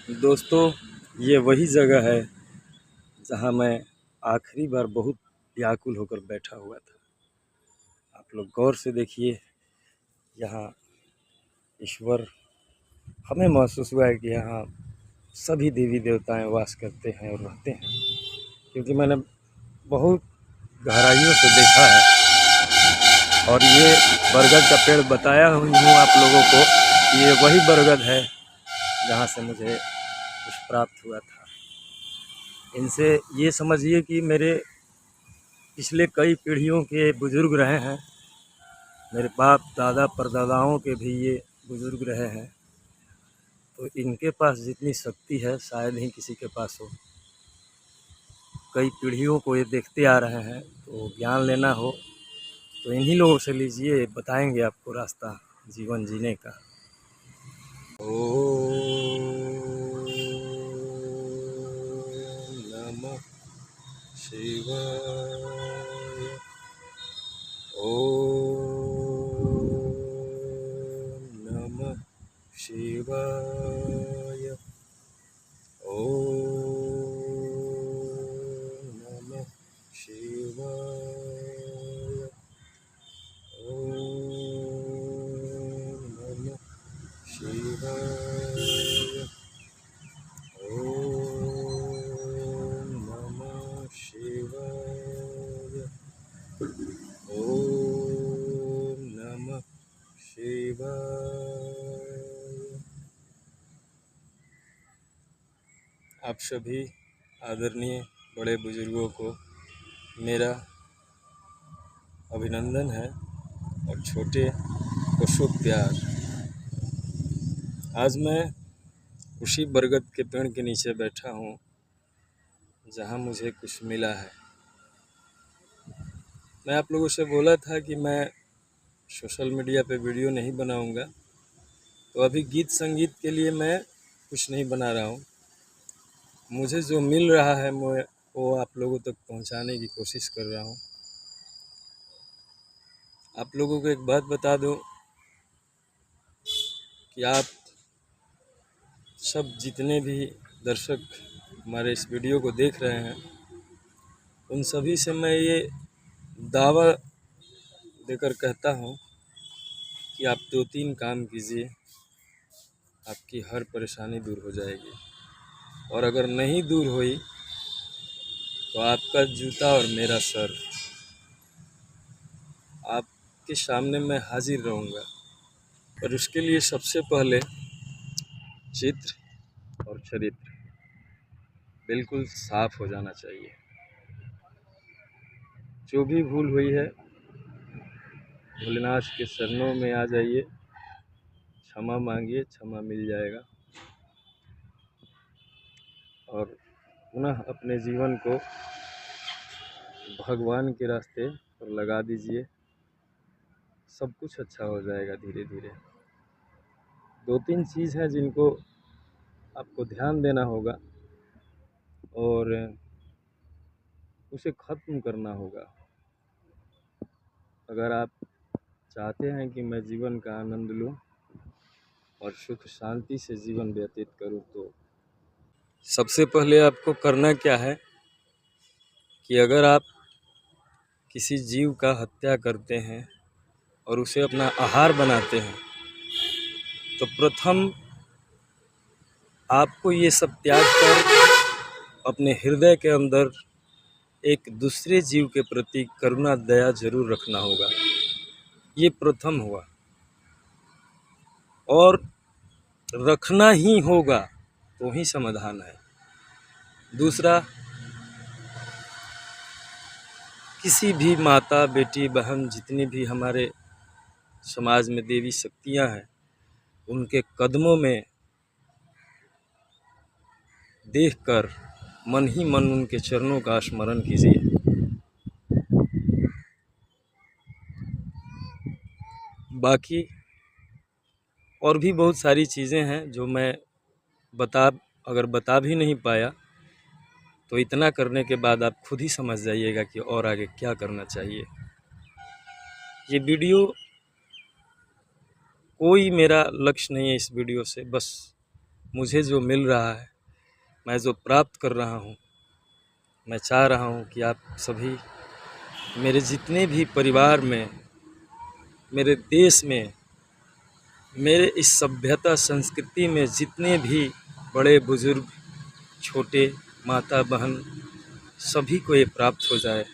दोस्तों, ये वही जगह है जहाँ मैं आखिरी बार बहुत व्याकुल होकर बैठा हुआ था। आप लोग गौर से देखिए, यहाँ ईश्वर, हमें महसूस हुआ है कि यहाँ सभी देवी देवताएं वास करते हैं और रहते हैं, क्योंकि मैंने बहुत गहराइयों से देखा है। और ये बरगद का पेड़ बताया हूँ आप लोगों को, ये वही बरगद है जहाँ से मुझे कुछ प्राप्त हुआ था। इनसे ये समझिए कि मेरे पिछले कई पीढ़ियों के बुज़ुर्ग रहे हैं, मेरे बाप दादा परदादाओं के भी ये बुज़ुर्ग रहे हैं, तो इनके पास जितनी शक्ति है शायद ही किसी के पास हो। कई पीढ़ियों को ये देखते आ रहे हैं, तो ज्ञान लेना हो तो इन्हीं लोगों से लीजिए, बताएंगे आपको रास्ता जीवन जीने का। ओम नमः शिवाय। ओम नमः शिवाय। ओम नमः शिवाय। ओम नमः शिवाय। ओम नमः शिवाय। ओम नमः शिवाय। आप सभी आदरणीय बड़े बुजुर्गों को मेरा अभिनंदन है और छोटे को शुभ प्यार। आज मैं उसी बरगद के पेड़ के नीचे बैठा हूँ जहाँ मुझे कुछ मिला है। मैं आप लोगों से बोला था कि मैं सोशल मीडिया पे वीडियो नहीं बनाऊँगा, तो अभी गीत संगीत के लिए मैं कुछ नहीं बना रहा हूँ। मुझे जो मिल रहा है मैं वो आप लोगों तक पहुँचाने की कोशिश कर रहा हूँ। आप लोगों को एक बात बता दूँ कि आप सब जितने भी दर्शक हमारे इस वीडियो को देख रहे हैं, उन सभी से मैं ये दावा देकर कहता हूँ कि आप 2-3 काम कीजिए, आपकी हर परेशानी दूर हो जाएगी। और अगर नहीं दूर हुई तो आपका जूता और मेरा सर, आपके सामने मैं हाजिर रहूँगा। पर उसके लिए सबसे पहले चित्र और चरित्र बिल्कुल साफ हो जाना चाहिए। जो भी भूल हुई है भोलेनाथ के चरणों में आ जाइए, क्षमा मांगिए, क्षमा मिल जाएगा। और पुनः अपने जीवन को भगवान के रास्ते पर लगा दीजिए, सब कुछ अच्छा हो जाएगा धीरे धीरे। 2-3 चीज़ हैं जिनको आपको ध्यान देना होगा और उसे ख़त्म करना होगा। अगर आप चाहते हैं कि मैं जीवन का आनंद लूं और सुख शांति से जीवन व्यतीत करूं, तो सबसे पहले आपको करना क्या है कि अगर आप किसी जीव का हत्या करते हैं और उसे अपना आहार बनाते हैं, तो प्रथम आपको ये सब त्याग कर अपने हृदय के अंदर एक दूसरे जीव के प्रति करुणा दया जरूर रखना होगा। ये प्रथम हुआ, और रखना ही होगा तो ही समाधान है। दूसरा, किसी भी माता बेटी बहन जितनी भी हमारे समाज में देवी शक्तियां हैं, उनके कदमों में देखकर मन ही मन उनके चरणों का स्मरण कीजिए। बाकी और भी बहुत सारी चीज़ें हैं जो मैं अगर बता भी नहीं पाया, तो इतना करने के बाद आप खुद ही समझ जाइएगा कि और आगे क्या करना चाहिए। ये वीडियो, कोई मेरा लक्ष्य नहीं है इस वीडियो से बस मुझे जो मिल रहा है, मैं जो प्राप्त कर रहा हूँ, मैं चाह रहा हूँ कि आप सभी, मेरे जितने भी परिवार में, मेरे देश में, मेरे इस सभ्यता संस्कृति में जितने भी बड़े बुजुर्ग, छोटे, माता बहन, सभी को ये प्राप्त हो जाए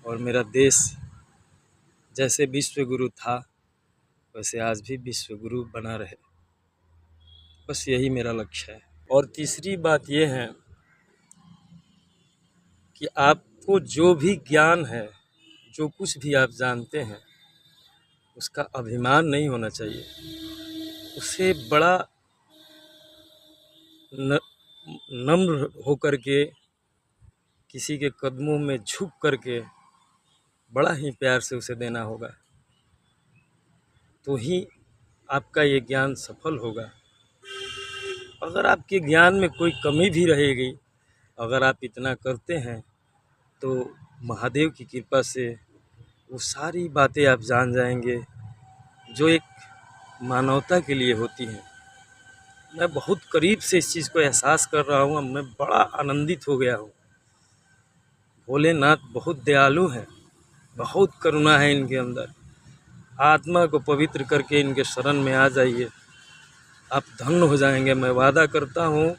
और मेरा देश जैसे विश्वगुरु था वैसे आज भी विश्वगुरु बना रहे। बस यही मेरा लक्ष्य है। और तीसरी बात ये है कि आपको जो भी ज्ञान है, जो कुछ भी आप जानते हैं, उसका अभिमान नहीं होना चाहिए। उसे बड़ा नम्र होकर के, किसी के कदमों में झुक करके बड़ा ही प्यार से उसे देना होगा, तो ही आपका ये ज्ञान सफल होगा। अगर आपके ज्ञान में कोई कमी भी रहेगी, अगर आप इतना करते हैं तो महादेव की कृपा से वो सारी बातें आप जान जाएंगे जो एक मानवता के लिए होती हैं। मैं बहुत करीब से इस चीज़ को एहसास कर रहा हूँ, मैं बड़ा आनंदित हो गया हूँ। भोलेनाथ बहुत दयालु हैं, बहुत करुणा है इनके अंदर। आत्मा को पवित्र करके इनके शरण में आ जाइए, आप धन्य हो जाएंगे। मैं वादा करता हूँ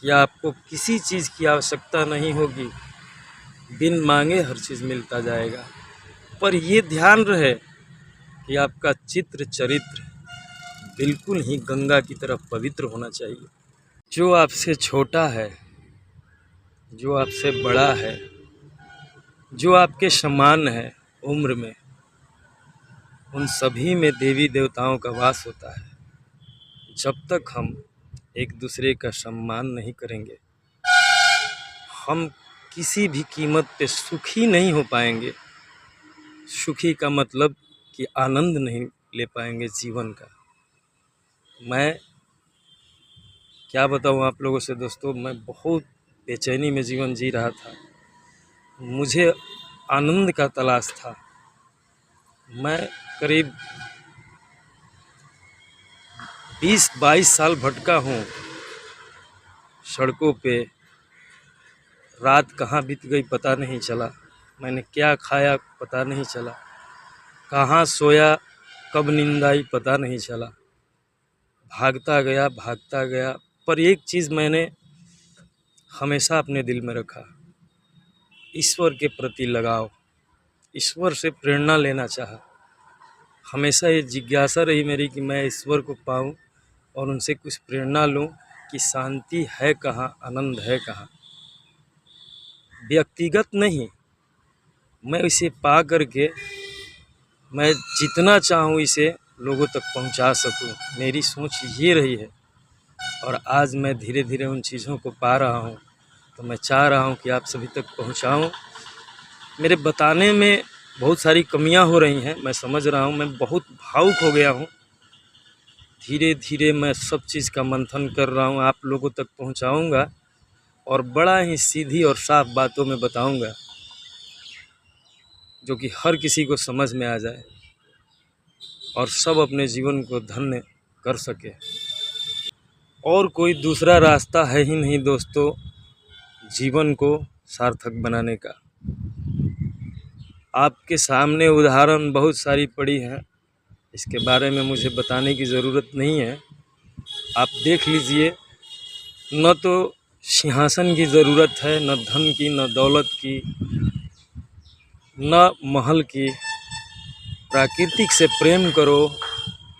कि आपको किसी चीज़ की आवश्यकता नहीं होगी, बिन मांगे हर चीज़ मिलता जाएगा। पर ये ध्यान रहे कि आपका चित्र चरित्र बिल्कुल ही गंगा की तरफ पवित्र होना चाहिए। जो आपसे छोटा है, जो आपसे बड़ा है, जो आपके समान है उम्र में, उन सभी में देवी देवताओं का वास होता है। जब तक हम एक दूसरे का सम्मान नहीं करेंगे, हम किसी भी कीमत पे सुखी नहीं हो पाएंगे। सुखी का मतलब कि आनंद नहीं ले पाएंगे जीवन का। मैं क्या बताऊं आप लोगों से दोस्तों, मैं बहुत बेचैनी में जीवन जी रहा था। मुझे आनंद का तलाश था। मैं करीब 20-22 साल भटका हूँ सड़कों पे। रात कहाँ बीत गई पता नहीं चला, मैंने क्या खाया पता नहीं चला, कहाँ सोया, कब नींद आई पता नहीं चला। भागता गया, पर एक चीज़ मैंने हमेशा अपने दिल में रखा, ईश्वर के प्रति लगाव, ईश्वर से प्रेरणा लेना चाहा। हमेशा ये जिज्ञासा रही मेरी कि मैं ईश्वर को पाऊँ और उनसे कुछ प्रेरणा लूँ कि शांति है कहाँ, आनंद है कहाँ। व्यक्तिगत नहीं, मैं इसे पा करके मैं जितना चाहूँ इसे लोगों तक पहुंचा सकूं। मेरी सोच ये रही है और आज मैं धीरे धीरे उन चीज़ों को पा रहा हूं, तो मैं चाह रहा हूं कि आप सभी तक पहुंचाऊं। मेरे बताने में बहुत सारी कमियां हो रही हैं, मैं समझ रहा हूं, मैं बहुत भावुक हो गया हूं। धीरे धीरे मैं सब चीज़ का मंथन कर रहा हूं, आप लोगों तक पहुंचाऊंगा और बड़ा ही सीधी और साफ बातों में बताऊंगा जो कि हर किसी को समझ में आ जाए और सब अपने जीवन को धन्य कर सके। और कोई दूसरा रास्ता है ही नहीं दोस्तों जीवन को सार्थक बनाने का। आपके सामने उदाहरण बहुत सारी पड़ी हैं, इसके बारे में मुझे बताने की ज़रूरत नहीं है। आप देख लीजिए, न तो सिंहासन की ज़रूरत है, न धन की, न दौलत की, न महल की। प्राकृतिक से प्रेम करो,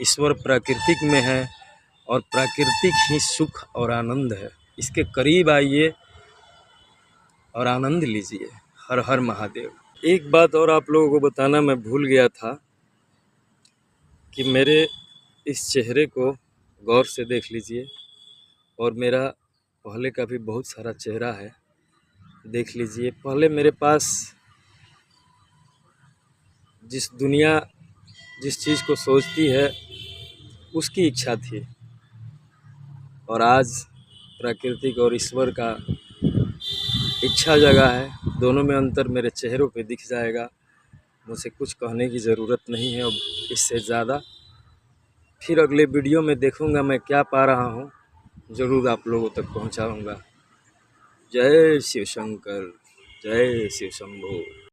ईश्वर प्राकृतिक में है और प्राकृतिक ही सुख और आनंद है। इसके करीब आइए और आनंद लीजिए। हर हर महादेव। एक बात और आप लोगों को बताना मैं भूल गया था कि मेरे इस चेहरे को गौर से देख लीजिए और मेरा पहले का भी बहुत सारा चेहरा है, देख लीजिए। पहले मेरे पास जिस दुनिया जिस चीज़ को सोचती है उसकी इच्छा थी और आज प्राकृतिक और ईश्वर का इच्छा जगह है। दोनों में अंतर मेरे चेहरों पे दिख जाएगा। मुझे कुछ कहने की ज़रूरत नहीं है अब इससे ज़्यादा। फिर अगले वीडियो में देखूंगा मैं क्या पा रहा हूँ ज़रूर आप लोगों तक पहुंचाऊंगा। जय शिव शंकर, जय शिव शंभो।